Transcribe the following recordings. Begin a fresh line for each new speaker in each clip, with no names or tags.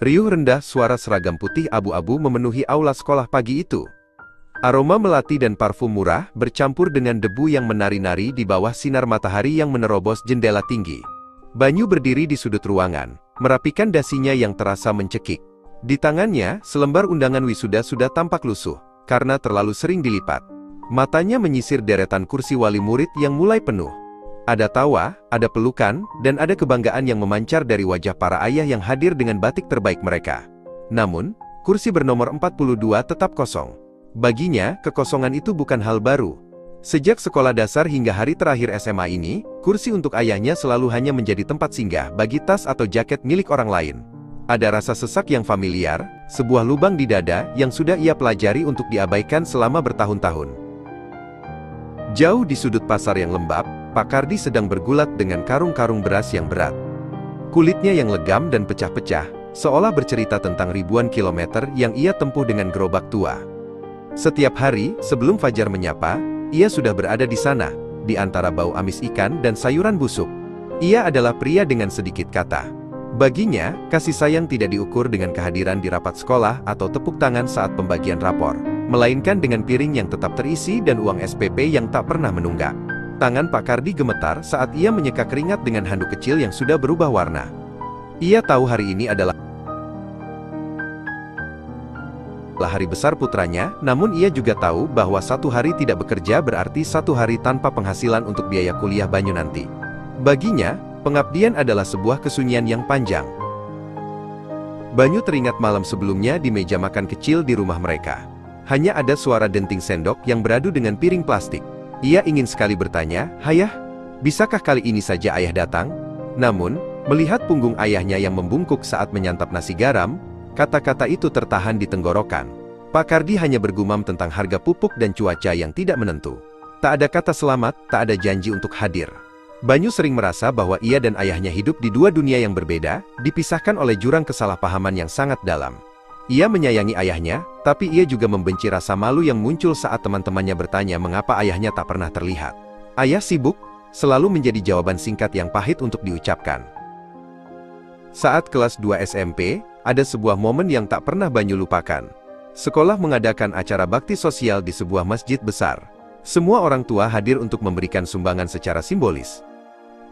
Riuh rendah suara seragam putih abu-abu memenuhi aula sekolah pagi itu. Aroma melati dan parfum murah bercampur dengan debu yang menari-nari di bawah sinar matahari yang menerobos jendela tinggi. Banyu berdiri di sudut ruangan, merapikan dasinya yang terasa mencekik. Di tangannya, selembar undangan wisuda sudah tampak lusuh, karena terlalu sering dilipat. Matanya menyisir deretan kursi wali murid yang mulai penuh. Ada tawa, ada pelukan, dan ada kebanggaan yang memancar dari wajah para ayah yang hadir dengan batik terbaik mereka. Namun, kursi bernomor 42 tetap kosong. Baginya, kekosongan itu bukan hal baru. Sejak sekolah dasar hingga hari terakhir SMA ini, kursi untuk ayahnya selalu hanya menjadi tempat singgah bagi tas atau jaket milik orang lain. Ada rasa sesak yang familiar, sebuah lubang di dada yang sudah ia pelajari untuk diabaikan selama bertahun-tahun. Jauh di sudut pasar yang lembab, Pak Kardi sedang bergulat dengan karung-karung beras yang berat. Kulitnya yang legam dan pecah-pecah, seolah bercerita tentang ribuan kilometer yang ia tempuh dengan gerobak tua. Setiap hari, sebelum fajar menyapa, ia sudah berada di sana, di antara bau amis ikan dan sayuran busuk. Ia adalah pria dengan sedikit kata. Baginya, kasih sayang tidak diukur dengan kehadiran di rapat sekolah atau tepuk tangan saat pembagian rapor, melainkan dengan piring yang tetap terisi dan uang SPP yang tak pernah menunggak. Tangan Pak Kardi gemetar saat ia menyeka keringat dengan handuk kecil yang sudah berubah warna. Ia tahu hari ini adalah hari besar putranya, namun ia juga tahu bahwa satu hari tidak bekerja berarti satu hari tanpa penghasilan untuk biaya kuliah Banyu nanti. Baginya, pengabdian adalah sebuah kesunyian yang panjang. Banyu teringat malam sebelumnya di meja makan kecil di rumah mereka. Hanya ada suara denting sendok yang beradu dengan piring plastik. Ia ingin sekali bertanya, "Ayah, bisakah kali ini saja ayah datang?" Namun, melihat punggung ayahnya yang membungkuk saat menyantap nasi garam, kata-kata itu tertahan di tenggorokan. Pak Kardi hanya bergumam tentang harga pupuk dan cuaca yang tidak menentu. Tak ada kata selamat, tak ada janji untuk hadir. Banyu sering merasa bahwa ia dan ayahnya hidup di dua dunia yang berbeda, dipisahkan oleh jurang kesalahpahaman yang sangat dalam. Ia menyayangi ayahnya, tapi ia juga membenci rasa malu yang muncul saat teman-temannya bertanya mengapa ayahnya tak pernah terlihat. "Ayah sibuk," selalu menjadi jawaban singkat yang pahit untuk diucapkan. Saat kelas 2 SMP, ada sebuah momen yang tak pernah Banyu lupakan. Sekolah mengadakan acara bakti sosial di sebuah masjid besar. Semua orang tua hadir untuk memberikan sumbangan secara simbolis.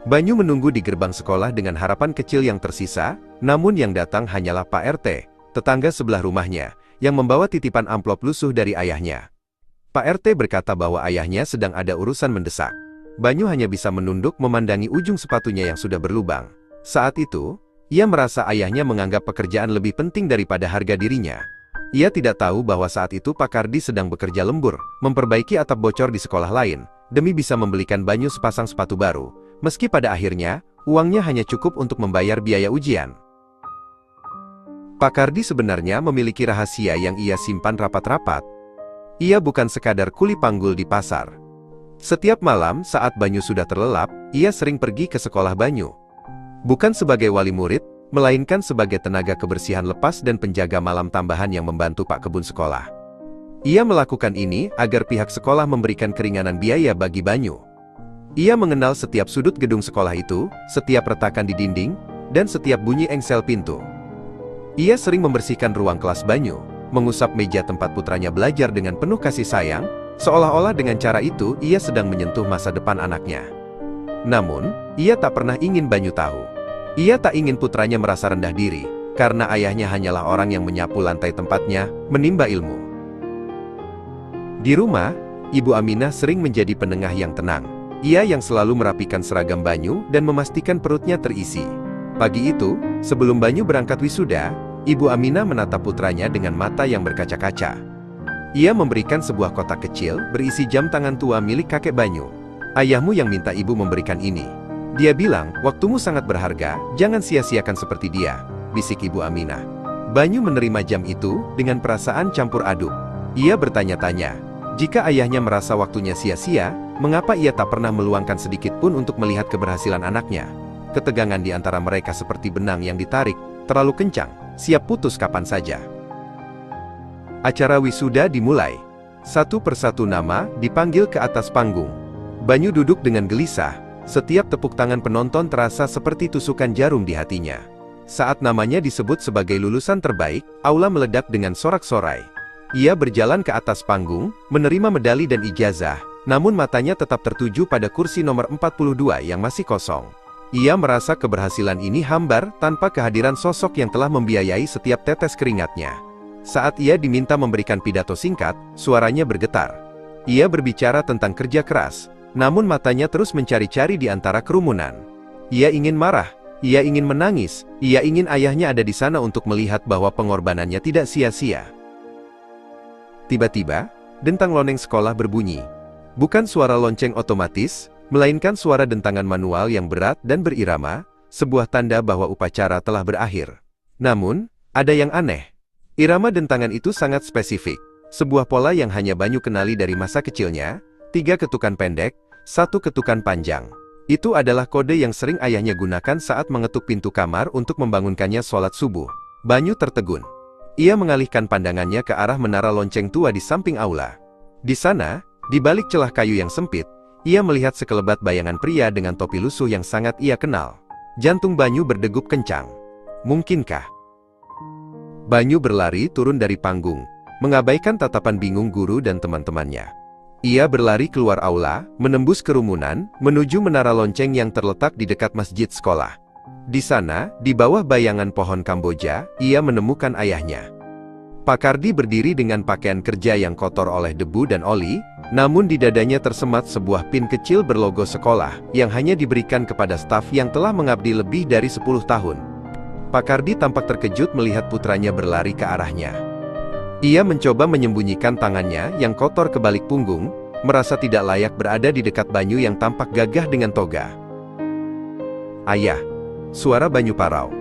Banyu menunggu di gerbang sekolah dengan harapan kecil yang tersisa, namun yang datang hanyalah Pak RT, tetangga sebelah rumahnya, yang membawa titipan amplop lusuh dari ayahnya. Pak RT berkata bahwa ayahnya sedang ada urusan mendesak. Banyu hanya bisa menunduk memandangi ujung sepatunya yang sudah berlubang. Saat itu, ia merasa ayahnya menganggap pekerjaan lebih penting daripada harga dirinya. Ia tidak tahu bahwa saat itu Pak Kardi sedang bekerja lembur, memperbaiki atap bocor di sekolah lain, demi bisa membelikan Banyu sepasang sepatu baru, meski pada akhirnya, uangnya hanya cukup untuk membayar biaya ujian. Pak Kardi sebenarnya memiliki rahasia yang ia simpan rapat-rapat. Ia bukan sekadar kuli panggul di pasar. Setiap malam saat Banyu sudah terlelap, ia sering pergi ke sekolah Banyu. Bukan sebagai wali murid, melainkan sebagai tenaga kebersihan lepas dan penjaga malam tambahan yang membantu Pak Kebun sekolah. Ia melakukan ini agar pihak sekolah memberikan keringanan biaya bagi Banyu. Ia mengenal setiap sudut gedung sekolah itu, setiap retakan di dinding, dan setiap bunyi engsel pintu. Ia sering membersihkan ruang kelas Banyu, mengusap meja tempat putranya belajar dengan penuh kasih sayang, seolah-olah dengan cara itu ia sedang menyentuh masa depan anaknya. Namun, ia tak pernah ingin Banyu tahu. Ia tak ingin putranya merasa rendah diri, karena ayahnya hanyalah orang yang menyapu lantai tempatnya, menimba ilmu. Di rumah, Ibu Aminah sering menjadi penengah yang tenang. Ia yang selalu merapikan seragam Banyu dan memastikan perutnya terisi. Pagi itu, sebelum Banyu berangkat wisuda, Ibu Aminah menatap putranya dengan mata yang berkaca-kaca. Ia memberikan sebuah kotak kecil berisi jam tangan tua milik kakek Banyu. "Ayahmu yang minta ibu memberikan ini. Dia bilang, waktumu sangat berharga, jangan sia-siakan seperti dia," bisik Ibu Aminah. Banyu menerima jam itu dengan perasaan campur aduk. Ia bertanya-tanya, jika ayahnya merasa waktunya sia-sia, mengapa ia tak pernah meluangkan sedikit pun untuk melihat keberhasilan anaknya? Ketegangan di antara mereka seperti benang yang ditarik, terlalu kencang, siap putus kapan saja. Acara wisuda dimulai. Satu persatu nama dipanggil ke atas panggung. Banyu duduk dengan gelisah. Setiap tepuk tangan penonton terasa seperti tusukan jarum di hatinya. Saat namanya disebut sebagai lulusan terbaik, aula meledak dengan sorak-sorai. Ia berjalan ke atas panggung, menerima medali dan ijazah, namun matanya tetap tertuju pada kursi nomor 42 yang masih kosong. Ia merasa keberhasilan ini hambar tanpa kehadiran sosok yang telah membiayai setiap tetes keringatnya. Saat ia diminta memberikan pidato singkat, suaranya bergetar. Ia berbicara tentang kerja keras, namun matanya terus mencari-cari di antara kerumunan. Ia ingin marah. Ia ingin menangis, ia ingin ayahnya ada di sana untuk melihat bahwa pengorbanannya tidak sia-sia. Tiba-tiba, dentang lonceng sekolah berbunyi. Bukan suara lonceng otomatis, melainkan suara dentangan manual yang berat dan berirama, sebuah tanda bahwa upacara telah berakhir. Namun, ada yang aneh. Irama dentangan itu sangat spesifik, sebuah pola yang hanya Banyu kenali dari masa kecilnya, 3 ketukan pendek, 1 ketukan panjang. Itu adalah kode yang sering ayahnya gunakan saat mengetuk pintu kamar untuk membangunkannya sholat subuh. Banyu tertegun. Ia mengalihkan pandangannya ke arah menara lonceng tua di samping aula. Di sana, di balik celah kayu yang sempit, ia melihat sekelebat bayangan pria dengan topi lusuh yang sangat ia kenal. Jantung Banyu berdegup kencang. Mungkinkah? Banyu berlari turun dari panggung, mengabaikan tatapan bingung guru dan teman-temannya. Ia berlari keluar aula, menembus kerumunan, menuju menara lonceng yang terletak di dekat masjid sekolah. Di sana, di bawah bayangan pohon Kamboja, ia menemukan ayahnya. Pak Kardi berdiri dengan pakaian kerja yang kotor oleh debu dan oli, namun di dadanya tersemat sebuah pin kecil berlogo sekolah, yang hanya diberikan kepada staf yang telah mengabdi lebih dari 10 tahun. Pak Kardi tampak terkejut melihat putranya berlari ke arahnya. Ia mencoba menyembunyikan tangannya yang kotor ke balik punggung, merasa tidak layak berada di dekat Banyu yang tampak gagah dengan toga. Ayah. Suara Banyu parau.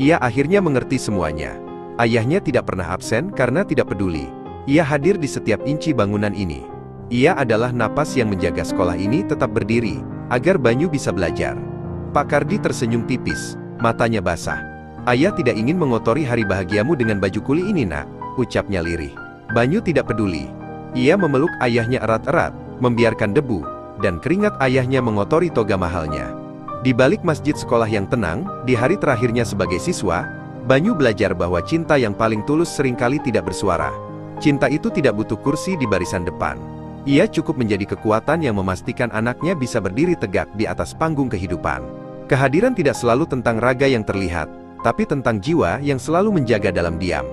Ia akhirnya mengerti semuanya. Ayahnya tidak pernah absen karena tidak peduli. Ia hadir di setiap inci bangunan ini. Ia adalah napas yang menjaga sekolah ini tetap berdiri, agar Banyu bisa belajar. Pak Kardi tersenyum tipis, matanya basah. Ayah tidak ingin mengotori hari bahagiamu dengan baju kuli ini, nak, ucapnya lirih. Banyu tidak peduli. Ia memeluk ayahnya erat-erat, membiarkan debu dan keringat ayahnya mengotori toga mahalnya. Di balik masjid sekolah yang tenang, di hari terakhirnya sebagai siswa, Banyu belajar bahwa cinta yang paling tulus seringkali tidak bersuara. Cinta itu tidak butuh kursi di barisan depan. Ia cukup menjadi kekuatan yang memastikan anaknya bisa berdiri tegak di atas panggung kehidupan. Kehadiran tidak selalu tentang raga yang terlihat, tapi tentang jiwa yang selalu menjaga dalam diam.